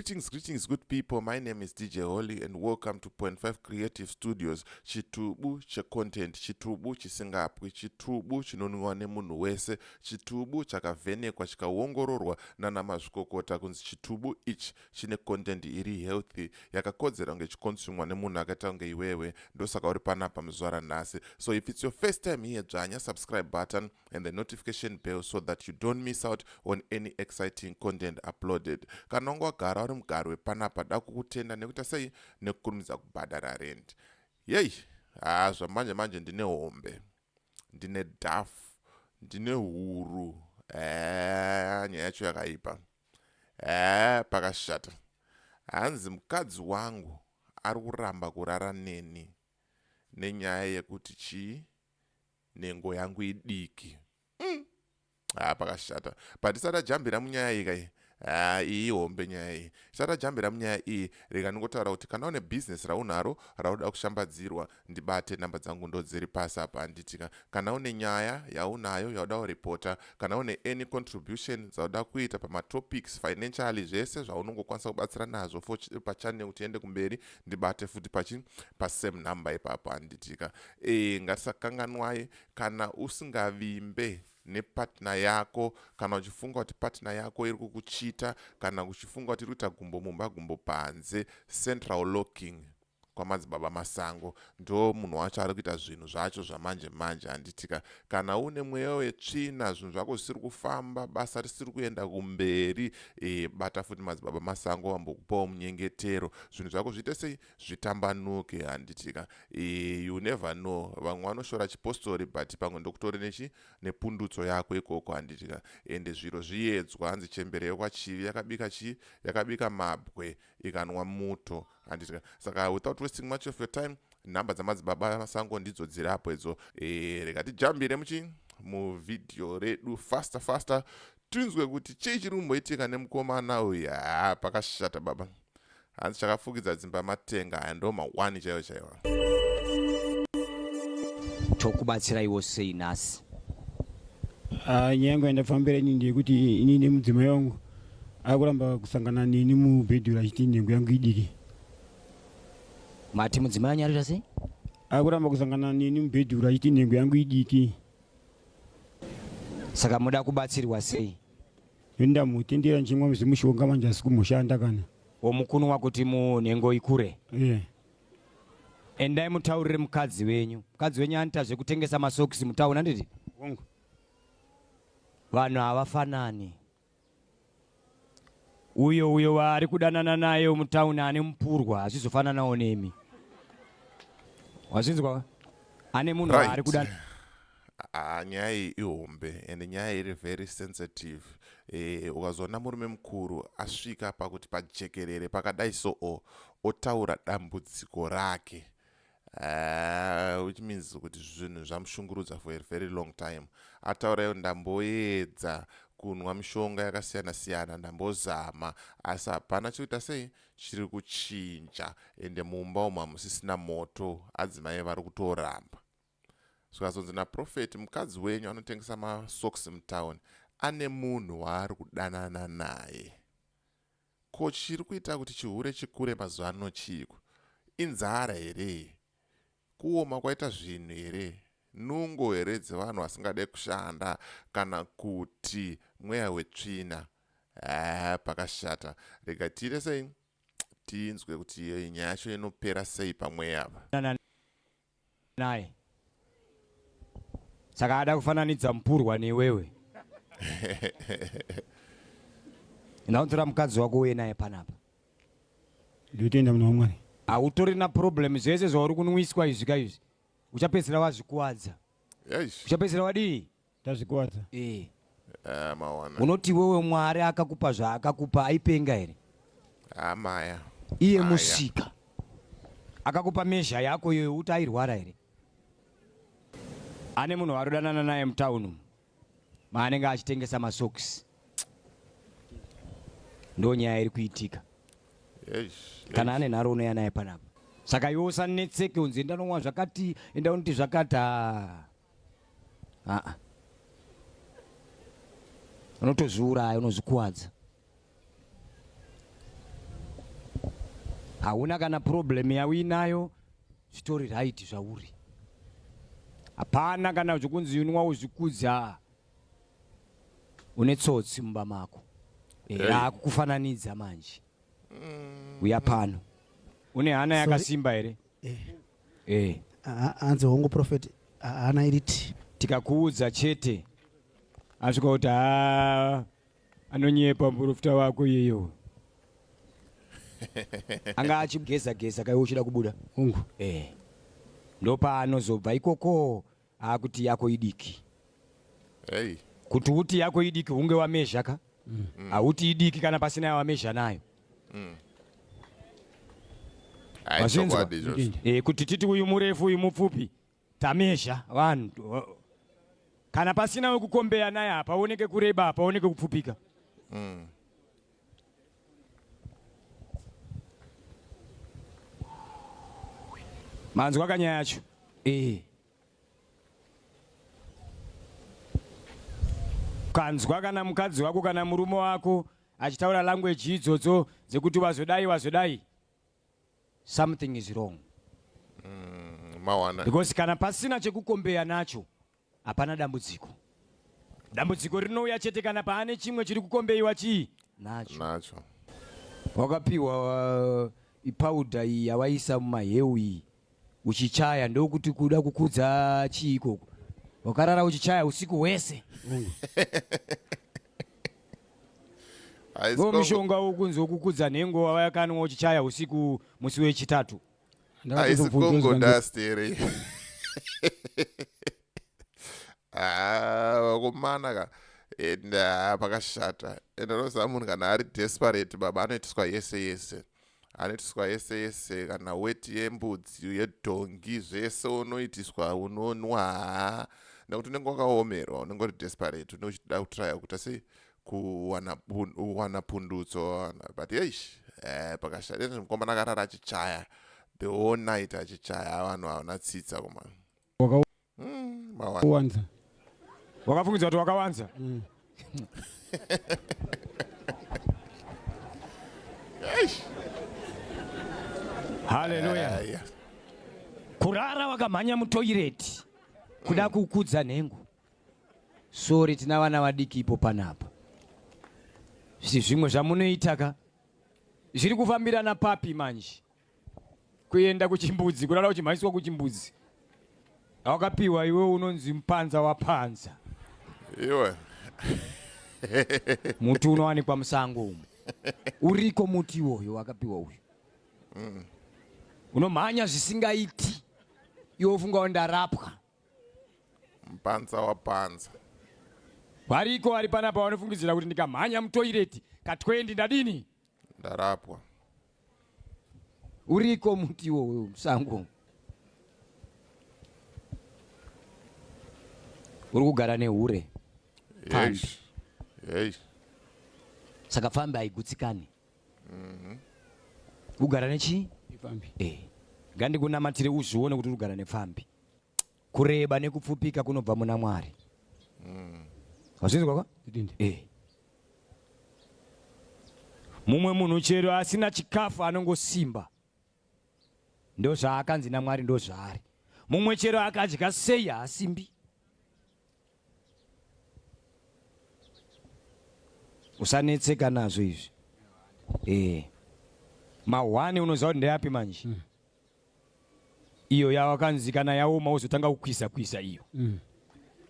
Greetings, good people. My name is DJ Holly and welcome to Point 5 Creative Studios. Chitubu cha content, chitubu chisingapwi, chitubu chinonwiwa nemunhu wese, chitubu chakavhenekwa chikaongororwa nana mazvikokota kunzi chitubu ichi chine content iri healthy yakakodzera kunge chikonsumwa nemunhu akaita kunge iwewe. Ndosaka uri panapa muzuva ranhasi. So if it's your first time here, dzvanya subscribe button and the notification bell so that you don't miss out on any exciting content uploaded. Kana wagara uri mugaro wepanapa da kukutenda nekuita sei nekukurumidza kubhadhara rent. Yei, zvamanje manje ndine hombe, ndine dhafu, ndine huru, nyaya yacho yakaipa, pakashata. Hanzi mukadzi wangu ari kuramba kurara neni nenyaya yekuti chii nhengo yangu idiki. Pakashata. But tisada munyaya iyi kai. Iyi hombe nyaya iyi. Tisada jambira munyaya iyi, rega ndingotaura kuti kana une business raunaro rauda kushambadzirwa, ndibate namba dzangu ndo dziri pasi apa anditika. Kana une nyaya yaunayo yauda kuripota, kana une any contribution dzauda kuita pamatopics financially zvese zvaunongokwanisa kubatsira nazvo pachannel kuti ende kumberi, ndibate futi pasame number ipapo anditika. Ngatisakanganwai kana usingavimbe nepartner yako, kana uchifunga kuti partner yako iri kukuchita, kana uchifunga kuti iri kuita gumbo mumba gumbo panze, central locking kwamadzibaba masango ndo munhu wacho ari kuita zvinhu zvacho zvamanje manje anditika. Kana une mweya wetsvina, zvinhu zvako zvisiri kufamba, basa risiri kuenda kumberi, bata futi madzibaba masango ambokupawo munyengetero, zvinhu zvako zviite sei zvitambanuke anditika. You never know, vamwe vanoshora chipostori but pamwe ndokutori nepundutso yako ikoko anditika. Ende zviro zviedzwa, hanzi chembere kwachivi yakabika mabwe ikanwa muto anditika. Saka without wasting much of your time, namba dzamadzibaba masango ndidzo dzirapo idzo. Rega tijambire muvidhio redu faster tinzwe kuti chii chiri kumboitika nemukomana uyu. Pakashata baba. Hanzi chakafukidza dzimba matenga aya ndo ma1 chaiwo. Tokubatsiraiwo sei nhasi? Nyengo ndafambira ini ndekuti ini nemudzimba yangu akuramba kusangana neni mubhedhuru achiti nhengo yangu idiki. Mati mudzimba yangu arita sei? Akuramba kusangana neni mubhedhuru achiti nhengo yangu idiki. Saka muda kubatsirwa sei? Ndamutendera nchimwa mushonga manje asi kumushanda kana. Womukunu wakuti nhengo ikure? Endai mutaurire mukadzi wenyu. Mukadzi wenyu anoita zvekutengesa masokisi mutauna nditi? Wangu. Vanhu havafanani. Uyo vari kudanana naye mutauni ane mupurwa hazvizofananawo nemi. Wazvinzwa? Ane munhu ari kudanana. Nyaya iyi ihombe ende nyaya iri very sensitive. Ukazoona murume mukuru asvika pakuti pajekerere pakadai so otaura dambudziko rake, which means kuti zvinhu zvamushungurudza for a very long time. Ataura ndamboedza kunwa mishonga yakasiyana siyana, ndambozama, asi hapana chikuita sei chiri kuchinja, ende mumba umu hamusisina moto, adzimai vari kutoramba. Zvakazonzi naprofeti, mukadzi wenyu anotengesa masokisi mutauni ane munhu waari kudanana naye. Ko chiri kuita kuti chihure chikure mazuva ano chiiko? Inzara here? Kuoma kwaita zvinhu here? Nungo here dzevanhu vasingade kushanda, kana kuti mweya wetsvina? Pakashata. Rega tiite sei tinzwe kuti nyaya yacho inopera sei pamweya apa. Naye saka ada kufananidza mupurwa newewe. Ndaunzira mukadzi wako uye naye panapa. Ndotenda muna Mwari. Hautori na problem zvese zvauri kunwiswa izvi kaizvi. Uchapedzera wazvikuwadza. Uchapedzera wadii? Tazvikuwadza. Mawana. Unoti wewe Mwari akakupa zvaakakupa aipenga here? Maya. Iye musika akakupa mezha yako yoyo uti airwara here? Ane munhu warodanana naye mutaunu maanenge achitengesa masokisi. Ndo nyaya iri kuitika. Kana ane nharo unoya naye panapa. Saka iwe usanetseke unzi enda nomwa zvakati, enda unoti zvakati. Unotozviuraya, unozvikuwadza. hauna kana problem yawinayo story right zvauri hapana kana zvokunzi unwa uzvikudza une tsotsi mumba mako akukufananidza manje uya pano une hana yakasimba here hanzi hongu prophet hana iriti tikakuudza chete asvika kuti anonyepa muprofita wako iyeyo anga achigeza kaiwo uchida kubuda ungu ndopaanozobva ikoko akuti yako idiki kuti uti yako idiki hunge wamezha ka hauti idiki kana pasina wamezha nayo kuti titi uyu murefu uyu mupfupi tamezha vanhu kana pasina wekukombeya naye apa aoneke kureba apa aoneke kupfupika manzwa kanyaya yacho kanzwa kana mukadzi wako kana murume wako achitaura language idzodzo dzekuti wazodai something is wrong because kana pasina chekukombeya nacho hapana dambudziko rinouya chete kana paane chimwe chiri kukombeiwa chii nacho wakapiwa ipauda iyi yawaisa mumaheu iyi uchichaya ndokuti kuda kukudza chii ikoko wakarara uchichaya usiku hwese mishonga wokunzi wokukudza nhengo wavayakanwa uchichaya usiku musi wechitatu aisikongodastere vakomana ka and pakashata and anoziva munhu kana ari desperate baba anoitiswa yese kana weti yembudzi yedhongi zvese unoitiswa unonwa nekuti unenge wakaomerwa unenge uri desperate une uchida kutraya kuti asi kuwana pundutso but eish pakashata mukomana akarara achichaya the whole night achichaya vanhu havana tsitsa kumana wakafungidza kuti wakawanza haleluya kurara wakamhanya mutoireti kuda kukudza nhengo sori tina vana vadiki ipo panapa zvimwe zvamunoita ka zviri kufambirana papi manje kuenda kuchimbudzi kurara uchimhanyiswa kuchimbudzi wakapiwa iwe unonzi mupanza wapanza iwe muti unowanikwa musango umu uriko muti iwoyo wakapiwa uyu unomhanya zvisingaiti iwe ufunga ndarapwa mupanza wapanza variko vari panapa vanofungidzira kuti ndikamhanya mutoireti ka20 ndadini ndarapwa uriko muti iwoyo musango uri kugara nehure saka fambi haigutsikane kugara nechi ngandikunamatire uzvione kuti urikugara nepfambi kureba nekupfupika kunobva muna Mwari wazvinzwa kwa mumwe munhu chero asina chikafu anongosimba ndo zvaakanzi naMwari ndo zvaari mumwe chero akadya sei haasimbi usanetseka nazvo izvi mahwani unoziva kuti ndeyapi manje iyo yawakanzi kana yaoma uzotanga kukwisa iyo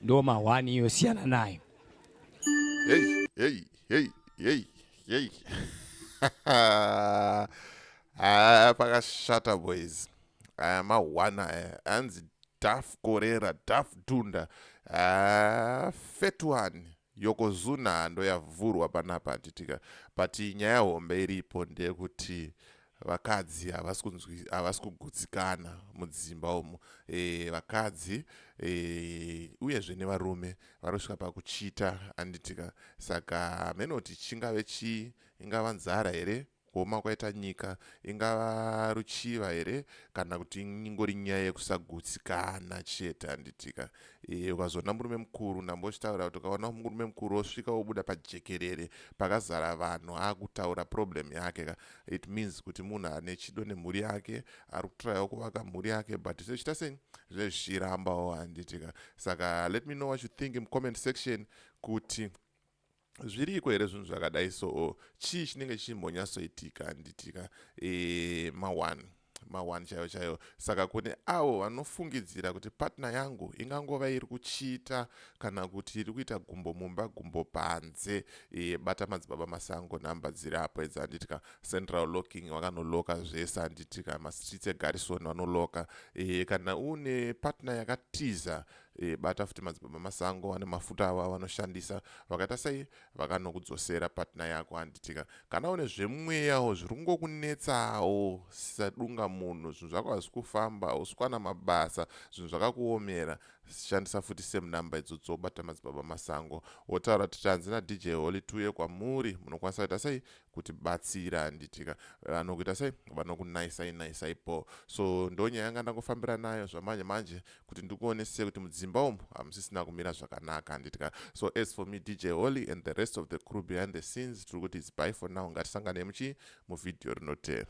ndo mahwani iyo siyana nayo pakashata boys mahwana anzi daf korera daf tunda fetwani yokozuna ndo yavhurwa panapa titika but nyaya hombe iripo ndeyekuti vakadzi havasi kugutsikana mudzimba umu vakadzi uyezve nevarume varosvika pakuchita anditika saka menoti chingave ingava nzara here kuoma kwaita nyika ingava ruchiva here kana kuti ingori nyaya yekusagutsikana chete handitika. Ukazona murume mukuru, ndambochitaura kuti ukaona murume mukuru osvika obuda pajekerere pakazara vanhu akutaura problem yake, it means kuti munhu ane chido nemhuri yake, ari kutraiwo kuvaka mhuri yake, but sechita sei zvezvichirambawo handitika. Saka let me know what you think in comment section kuti zviriko here zvinhu zvakadai. So chii chinenge chichimbonyatsoitika handitika ma1 chaiwo. Saka kune avo vanofungidzira kuti partner yangu ingangova iri kuchiita kana kuti iri kuita gumbo mumba gumbo panze, bata madzibaba masango, namba dziri apo idzi handitika. Central locking vakanoloka zvese handitika, mastreets egarrison vanoloka. Kana une partner yakatiza, bata futi madzibaba masango ane mafuta ava vanoshandisa, vakaita sei vakanokudzosera partner yako handitika. Kana une zvemweyawo zviri kungokunetsawo sadunga munhu, zvinhu zvako hazvi kufamba, uswana mabasa, zvinhu zvakakuomera, shandisa futi same number idzodzo, bata madzibaba masango, wotaura kuti hanzina DJ Holy tuye kwamuri, munokwanisa kuita sei kuti batsira handitika. Vanokuita sei vanokunaisaipo. So ndonyaya yanga ndangofambira nayo zvamanje manje kuti ndikuonese kuti mudzimba umu hamusisina kumira zvakanaka handitika. So as for me DJ Holy and the rest of the crew behind the scenes, tiri kuti it's bye for now. Ngatisangane muvidhio rinotera.